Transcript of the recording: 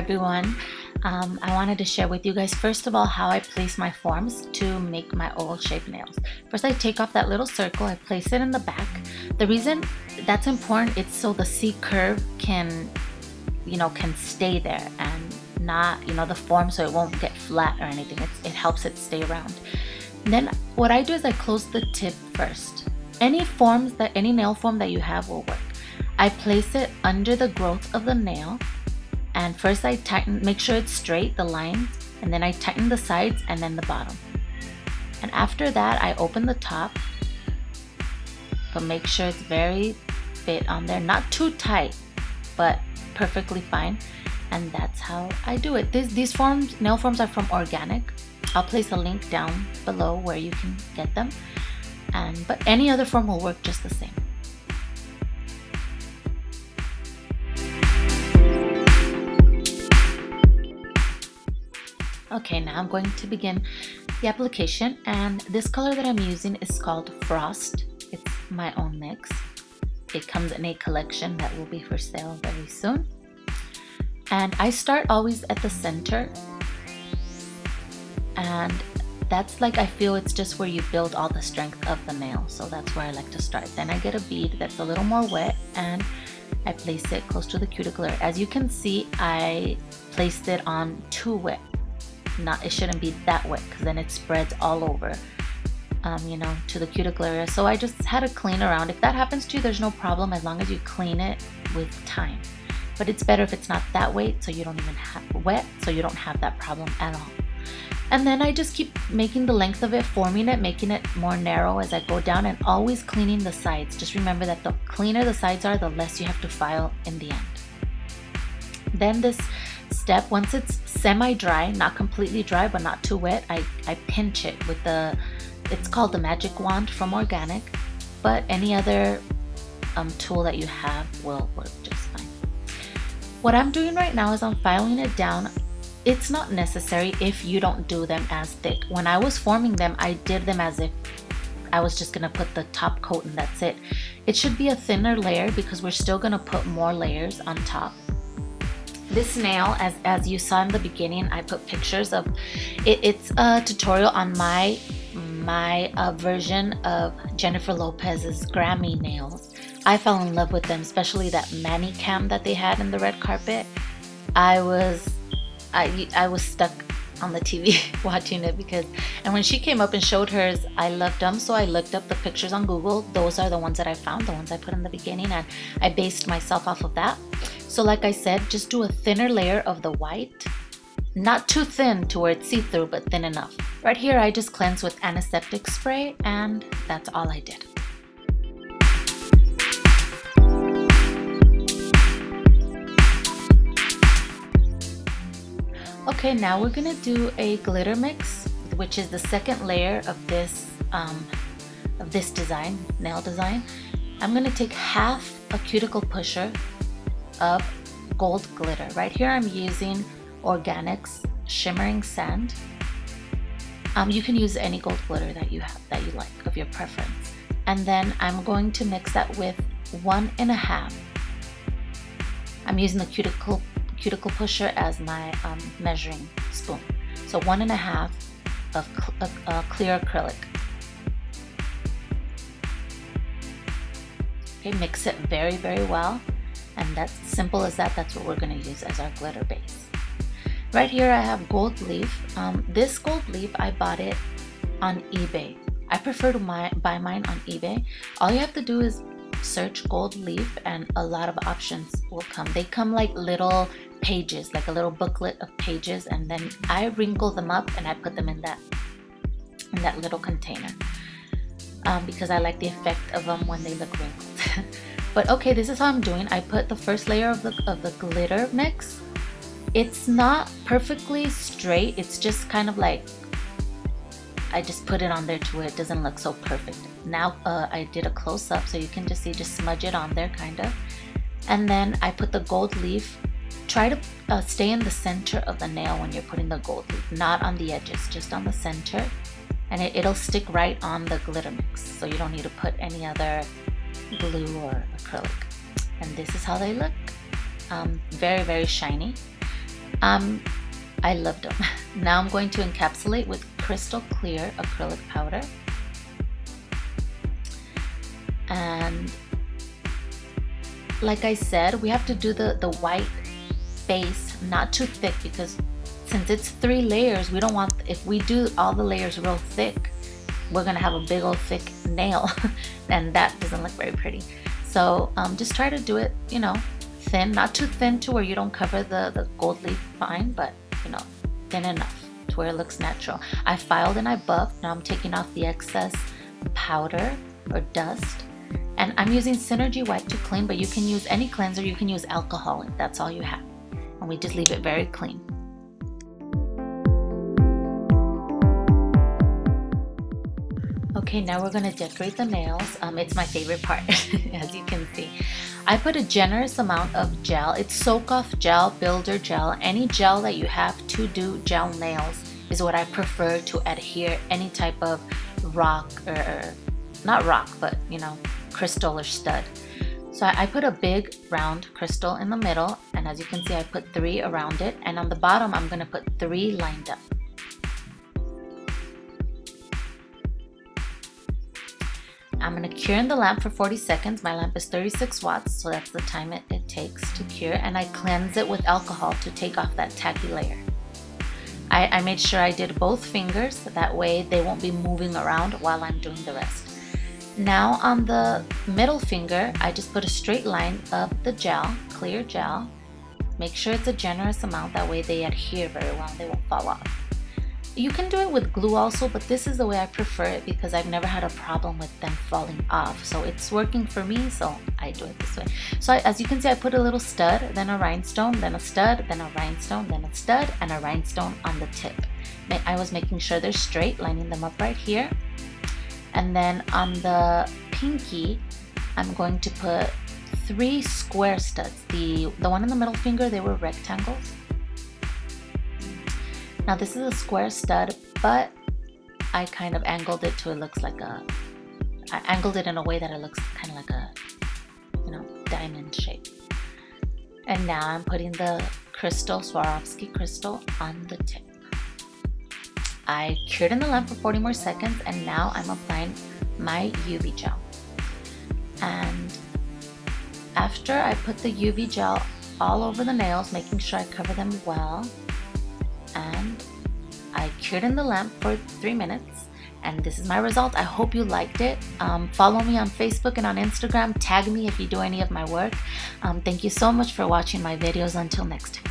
everyone. I wanted to share with you guys first of all how I place my forms to make my oval shaped nails. First I take off that little circle, I place it in the back. The reason that's important, it's so the C curve can stay there and not the form, so it won't get flat or anything. It helps it stay round. Then what I do is I close the tip first. Any nail form that you have will work. I place it under the growth of the nail, and first I tighten, make sure it's straight, the lines, and then I tighten the sides and then the bottom. And after that I open the top, but make sure it's very fit on there, not too tight, but perfectly fine. And that's how I do it. These nail forms are from Organic. I'll place a link down below where you can get them. But any other form will work just the same. Okay, now I'm going to begin the application, and this color that I'm using is called Frost. It's my own mix. It comes in a collection that will be for sale very soon. And I start always at the center, and that's I feel it's just where you build all the strength of the nail, so that's where I like to start. Then I get a bead that's a little more wet and I place it close to the cuticle area. As you can see, I placed it on too wet. It shouldn't be that wet because then it spreads all over to the cuticle area. So I just had to clean around. If that happens to you, there's no problem as long as you clean it with time. But it's better if it's not that wet, so you don't have that problem at all. And then I just keep making the length of it, forming it, making it more narrow as I go down, and always cleaning the sides. Just remember that the cleaner the sides are, the less you have to file in the end. Then this step, once it's semi-dry, not completely dry but not too wet, I pinch it with it's called the Magic Wand from Organic, but any other tool that you have will work just fine. What I'm doing right now is I'm filing it down. It's not necessary if you don't do them as thick. When I was forming them, I did them as if I was just gonna put the top coat and that's it. It should be a thinner layer because we're still gonna put more layers on top. This nail, as you saw in the beginning, I put pictures of it. It's a tutorial on my version of Jennifer Lopez's Grammy nails. I fell in love with them, especially that manicam that they had in the red carpet. I was stuck on the TV watching it and when she came up and showed hers, I loved them, so I looked up the pictures on Google. Those are the ones that I found, the ones I put in the beginning, and I based myself off of that. So like I said, just do a thinner layer of the white, not too thin to where it's see-through, but thin enough. Right here I just cleanse with antiseptic spray, and that's all I did. Okay, now we're gonna do a glitter mix, which is the second layer of this nail design. I'm gonna take half a cuticle pusher of gold glitter. Right here I'm using Organic's Shimmering Sand. You can use any gold glitter that you like, of your preference. And then I'm going to mix that with 1.5. I'm using the cuticle pusher as my measuring spoon. So 1.5 of clear acrylic. Okay, mix it very, very well. And that's simple as that. That's what we're going to use as our glitter base. Right here I have gold leaf. This gold leaf, I bought it on eBay. I prefer to buy mine on eBay. All you have to do is search gold leaf and a lot of options will come. They come like little pages, like a little booklet of pages, and then I wrinkle them up and I put them in that little container because I like the effect of them when they look wrinkled. But okay, this is how I'm doing. I put the first layer of the glitter mix. It's not perfectly straight. It's just kind of like I just put it on there to where it doesn't look so perfect. Now I did a close-up so you can just see, just smudge it on there kind of. And then I put the gold leaf. Try to stay in the center of the nail when you're putting the gold leaf, not on the edges, just on the center. And it'll stick right on the glitter mix, so you don't need to put any other glue or acrylic. And this is how they look. Very, very shiny. I loved them. Now I'm going to encapsulate with crystal clear acrylic powder. And like I said, we have to do the white base not too thick, because since it's 3 layers, we don't want, if we do all the layers real thick, we're gonna have a big old thick nail and that doesn't look very pretty. So just try to do it, you know, thin, not too thin to where you don't cover the gold leaf fine, but you know, thin enough to where it looks natural. I filed and I buffed. Now I'm taking off the excess powder or dust, and I'm using Synergy Wipe to clean, but you can use any cleanser, you can use alcohol if that's all you have, and we just leave it very clean. Okay, now we're gonna decorate the nails. It's my favorite part, as you can see. I put a generous amount of gel. It's soak-off gel, builder gel. Any gel that you have to do gel nails is what I prefer to adhere any type of rock, or not rock, but you know, crystal or stud. So I put a big round crystal in the middle, and as you can see, I put 3 around it, and on the bottom I'm gonna put 3 lined up. I'm going to cure in the lamp for 40 seconds. My lamp is 36 watts, so that's the time it takes to cure. And I cleanse it with alcohol to take off that tacky layer. I made sure I did both fingers, that way they won't be moving around while I'm doing the rest. Now on the middle finger, I just put a straight line of the gel, clear gel. Make sure it's a generous amount, that way they adhere very well, they won't fall off. You can do it with glue also, but this is the way I prefer it because I've never had a problem with them falling off. So it's working for me, so I do it this way. So as you can see, I put a little stud, then a rhinestone, then a stud, then a rhinestone, then a stud, and a rhinestone on the tip. I was making sure they're straight, lining them up right here. And then on the pinky, I'm going to put 3 square studs. The one in the middle finger, they were rectangles. Now this is a square stud, but I kind of angled it to it looks like I angled it in a way that it looks kind of like a, you know, diamond shape. And now I'm putting the crystal, Swarovski crystal, on the tip. I cured in the lamp for 40 more seconds, and now I'm applying my UV gel. And after I put the UV gel all over the nails, making sure I cover them well, and I cured in the lamp for 3 minutes, and this is my result. I hope you liked it. Follow me on Facebook and on Instagram. Tag me if you do any of my work. Thank you so much for watching my videos. Until next time.